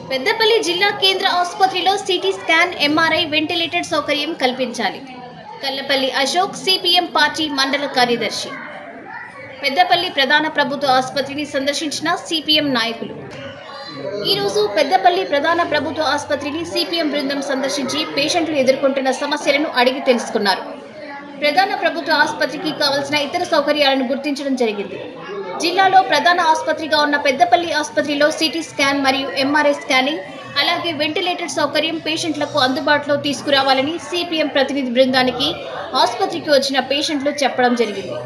పెద్దపల్లి జిల్లా కేంద్ర ఆసుపత్రిలో సిటీ స్కాన్, ఎంఆర్ఐ, వెంటిలేటర్ సౌకర్యం కల్పించాలి. కల్లపల్లి అశోక్, సిపిఎం పార్టీ మండల కార్యదర్శి. పెద్దపల్లి ప్రధాన ప్రభుత్వ ఆసుపత్రిని సందర్శించిన సిపిఎం నాయకులు. ఈరోజు పెద్దపల్లి ప్రధాన ప్రభుత్వ ఆసుపత్రిని సిపిఎం బృందం సందర్శించి పేషెంట్లు ఎదుర్కొంటున్న సమస్యలను అడిగి తెలుసుకున్నారు. ప్రధాన ప్రభుత్వ ఆసుపత్రికి కావాల్సిన ఇతర సౌకర్యాలను గుర్తించడం జరిగింది. జిల్లాలో ప్రధాన ఆసుపత్రిగా ఉన్న పెద్దపల్లి ఆసుపత్రిలో సిటీ స్కాన్ మరియు ఎంఆర్ఐ స్కానింగ్, అలాగే వెంటిలేటర్ సౌకర్యం పేషెంట్లకు అందుబాటులో తీసుకురావాలని సిపిఎం ప్రతినిధి బృందానికి ఆసుపత్రికి వచ్చిన పేషెంట్లు చెప్పడం జరిగింది.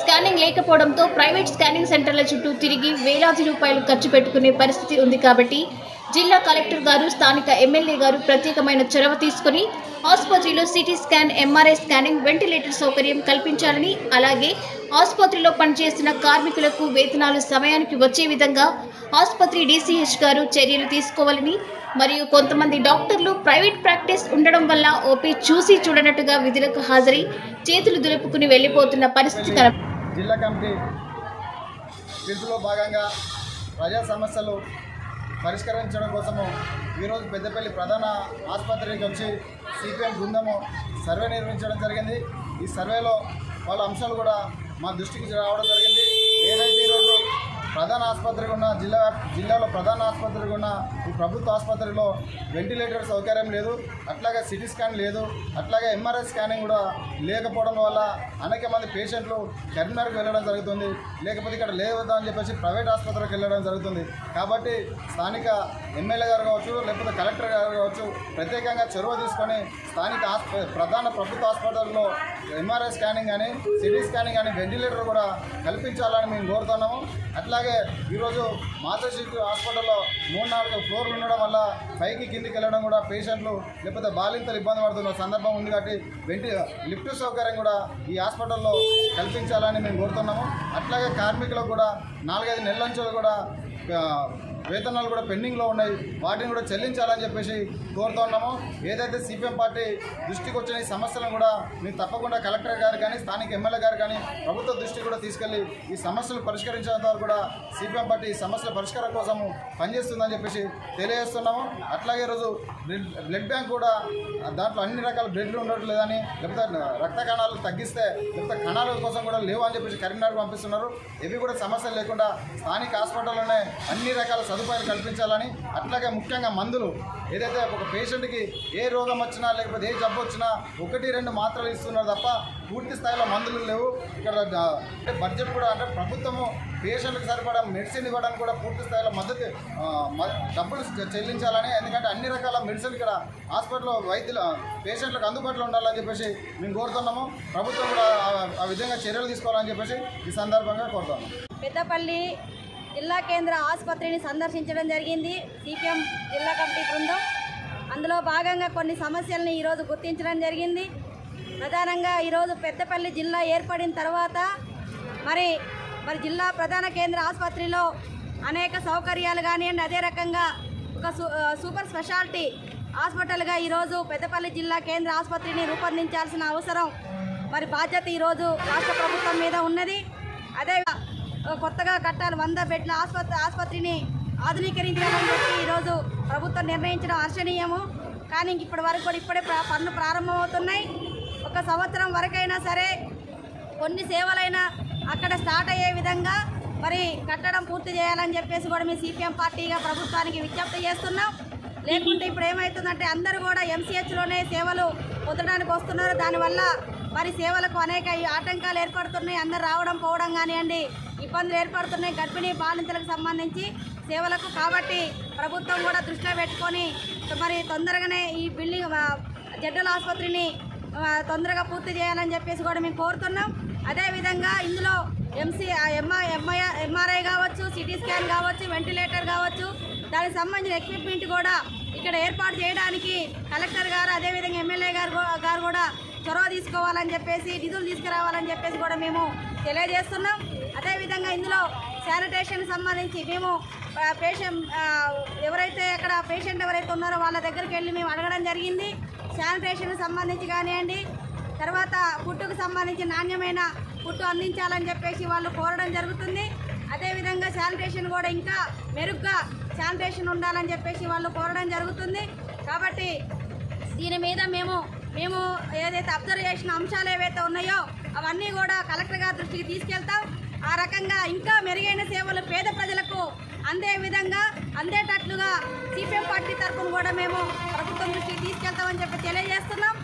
స్కానింగ్ లేకపోవడంతో ప్రైవేట్ స్కానింగ్ సెంటర్ల చుట్టూ తిరిగి వేలాది రూపాయలు ఖర్చు పెట్టుకునే పరిస్థితి ఉంది. కాబట్టి జిల్లా కలెక్టర్ గారు, స్థానిక ఎమ్మెల్యే గారు ప్రత్యేకమైన చొరవ తీసుకుని ఆసుపత్రిలో CT scan, MRI scanning, ventilator సౌకర్యం కల్పించాలని, అలాగే ఆసుపత్రిలో పనిచేస్తున్న కార్మికులకు వేతనాలు సమయానికి వచ్చే విధంగా ఆసుపత్రి డీసీహెచ్ గారు చర్యలు తీసుకోవాలని, మరియు కొంతమంది డాక్టర్లు ప్రైవేట్ ప్రాక్టీస్ ఉండడం వల్ల ఓపీ చూసి చూడనట్టుగా విధులకు హాజరై చేతులు దులుపుకుని వెళ్లిపోతున్న పరిస్థితి కనబడుతుంది. జిల్లా కమిటీ పిలుపులో భాగంగా ప్రజా సమస్యలు పరిష్కరించడం కోసము ఈరోజు పెద్దపల్లి ప్రధాన ఆసుపత్రికి వచ్చి సిపిఎం బృందము సర్వే నిర్వహించడం జరిగింది. ఈ సర్వేలో వాళ్ళ అంశాలు కూడా మా దృష్టికి రావడం జరిగింది. ఏదైతే ఈరోజు ప్రధాన ఆసుపత్రికి ఉన్న జిల్లాలో ప్రధాన ఆసుపత్రికి ఉన్న ఈ ప్రభుత్వ ఆసుపత్రిలో వెంటిలేటర్ సౌకర్యం లేదు, అట్లాగే సిటీ స్కాన్ లేదు, అట్లాగే ఎంఆర్ఐ స్కానింగ్ కూడా లేకపోవడం వల్ల అనేక మంది పేషెంట్లు కరీంనగర్కి వెళ్ళడం జరుగుతుంది, లేకపోతే ఇక్కడ లేవద్దా అని చెప్పేసి ప్రైవేట్ ఆసుపత్రికి వెళ్ళడం జరుగుతుంది. కాబట్టి స్థానిక ఎమ్మెల్యే గారు కావచ్చు, లేకపోతే కలెక్టర్ గారు కావచ్చు ప్రత్యేకంగా చొరవ తీసుకొని స్థానిక ప్రధాన ప్రభుత్వ హాస్పిటల్లో ఎంఆర్ఐ స్కానింగ్ కానీ, సిటీ స్కానింగ్ కానీ, వెంటిలేటర్ కూడా కల్పించాలని మేము కోరుతున్నాము. అట్లాగే ఈరోజు మాతృశిశు హాస్పిటల్లో 3-4 ఫ్లోర్లు ఉండడం వల్ల పైకి కిందికి వెళ్ళడం కూడా పేషెంట్లు లేకపోతే బాలింతలు ఇబ్బంది పడుతున్న సందర్భం ఉంది. కాబట్టి లిఫ్ట్ సౌకర్యం కూడా ఈ హాస్పిటల్లో కల్పించాలని మేము కోరుతున్నాము. అట్లాగే కార్మికులకు కూడా 4-5 నెలల నుంచి కూడా వేతనాలు కూడా పెండింగ్లో ఉన్నాయి, వాటిని కూడా చెల్లించాలని చెప్పేసి కోరుతున్నాము. ఏదైతే సిపిఎం పార్టీ దృష్టికి వచ్చిన ఈ సమస్యలను కూడా మేము తప్పకుండా కలెక్టర్ గారు కానీ, స్థానిక ఎమ్మెల్యే గారు కానీ ప్రభుత్వ దృష్టికి కూడా తీసుకెళ్లి ఈ సమస్యలు పరిష్కరించేంత వరకు కూడా సిపిఎం పార్టీ ఈ సమస్యల పరిష్కారం కోసము పనిచేస్తుందని చెప్పేసి తెలియజేస్తున్నాము. అట్లాగే ఈరోజు బ్లడ్ బ్యాంక్ కూడా దాంట్లో అన్ని రకాల బ్లడ్లు ఉండట్లేదని, లేకపోతే రక్త కణాలు తగ్గిస్తే లేకపోతే కణాల కోసం కూడా లేవు అని చెప్పేసి కరీంనగర్ పంపిస్తున్నారు. ఇవి కూడా సమస్యలు లేకుండా స్థానిక హాస్పిటల్లోనే అన్ని రకాల సదుపాయాలు కల్పించాలని, అట్లాగే ముఖ్యంగా మందులు ఏదైతే ఒక పేషెంట్కి ఏ రోగం వచ్చినా లేకపోతే ఏ జబ్బు వచ్చినా 1-2 మాత్రలు ఇస్తున్నారు తప్ప పూర్తి స్థాయిలో మందులు లేవు. ఇక్కడ అంటే బడ్జెట్ కూడా అంటే ప్రభుత్వము పేషెంట్కి సరిపడా మెడిసిన్ ఇవ్వడానికి కూడా పూర్తి స్థాయిలో మద్దతు డబ్బులు చెల్లించాలని, ఎందుకంటే అన్ని రకాల మెడిసిన్ ఇక్కడ హాస్పిటల్లో పేషెంట్లకు అందుబాటులో ఉండాలని చెప్పేసి మేము కోరుతున్నాము. ప్రభుత్వం కూడా ఆ విధంగా చర్యలు తీసుకోవాలని చెప్పేసి ఈ సందర్భంగా కోరుతున్నాము. పెద్దపల్లి జిల్లా కేంద్ర ఆసుపత్రిని సందర్శించడం జరిగింది సిపిఎం జిల్లా కమిటీ బృందం. అందులో భాగంగా కొన్ని సమస్యలను ఈరోజు గుర్తించడం జరిగింది. ప్రధానంగా ఈరోజు పెద్దపల్లి జిల్లా ఏర్పడిన తర్వాత మరి జిల్లా ప్రధాన కేంద్ర ఆసుపత్రిలో అనేక సౌకర్యాలు కానివ్వండి, అదే రకంగా ఒక సూపర్ స్పెషాలిటీ హాస్పిటల్గా ఈరోజు పెద్దపల్లి జిల్లా కేంద్ర ఆసుపత్రిని రూపొందించాల్సిన అవసరం బాధ్యత ఈరోజు రాష్ట్ర ప్రభుత్వం మీద ఉన్నది. అదే కొత్తగా కట్టాలి 100 బెడ్ల ఆసుపత్రిని ఆధునీకరించాలని చెప్పి ఈరోజు ప్రభుత్వం నిర్ణయించడం హర్షణీయము. కానీ ఇప్పటి వరకు కూడా ఇప్పుడే పనులు ప్రారంభమవుతున్నాయి. 1 సంవత్సరం వరకైనా సరే కొన్ని సేవలైనా అక్కడ స్టార్ట్ అయ్యే విధంగా కట్టడం పూర్తి చేయాలని చెప్పేసి కూడా మేము సిపిఎం పార్టీగా ప్రభుత్వానికి విజ్ఞప్తి చేస్తున్నాం. లేకుంటే ఇప్పుడు ఏమవుతుందంటే అందరూ కూడా ఎంసీహెచ్లోనే సేవలు పొందడానికి వస్తున్నారు. దానివల్ల సేవలకు అనేక ఆటంకాలు ఏర్పడుతున్నాయి. అందరు రావడం పోవడం కానివ్వండి ఇబ్బందులు ఏర్పడుతున్నాయి గర్భిణీ బాలింతలకు సంబంధించి సేవలకు. కాబట్టి ప్రభుత్వం కూడా దృష్టిలో పెట్టుకొని తొందరగానే ఈ బిల్డింగ్ జనరల్ ఆసుపత్రిని తొందరగా పూర్తి చేయాలని చెప్పేసి కూడా మేము కోరుతున్నాం. అదేవిధంగా ఇందులో ఎంఆర్ఐ కావచ్చు, సిటీ స్కాన్ కావచ్చు, వెంటిలేటర్ కావచ్చు, దానికి సంబంధించిన ఎక్విప్మెంట్ కూడా ఇక్కడ ఏర్పాటు చేయడానికి కలెక్టర్ గారు అదేవిధంగా ఎమ్మెల్యే గారు కూడా చొరవ తీసుకోవాలని చెప్పేసి, నిధులు తీసుకురావాలని చెప్పేసి కూడా మేము తెలియజేస్తున్నాం. అదేవిధంగా ఇందులో శానిటేషన్ సంబంధించి మేము ఎవరైతే అక్కడ పేషెంట్ ఎవరైతే ఉన్నారో వాళ్ళ దగ్గరికి వెళ్ళి మేము అడగడం జరిగింది. శానిటేషన్ సంబంధించి కానివ్వండి, తర్వాత ఫుడ్కు సంబంధించి నాణ్యమైన ఫుడ్ అందించాలని చెప్పేసి వాళ్ళు కోరడం జరుగుతుంది. అదేవిధంగా శానిటేషన్ కూడా ఇంకా మెరుగ్గా శానిటేషన్ ఉండాలని చెప్పేసి వాళ్ళు కోరడం జరుగుతుంది. కాబట్టి దీని మీద మేము ఏదైతే అబ్జర్వ్ చేసిన అంశాలు ఏవైతే ఉన్నాయో అవన్నీ కూడా కలెక్టర్ గారి దృష్టికి తీసుకెళ్తాం. ఆ రకంగా ఇంకా మెరుగైన సేవలు పేద ప్రజలకు అందేటట్లుగా సిపిఎం పార్టీ తరఫున కూడా మేము ప్రభుత్వం దృష్టికి తీసుకెళ్తామని చెప్పి తెలియజేస్తున్నాం.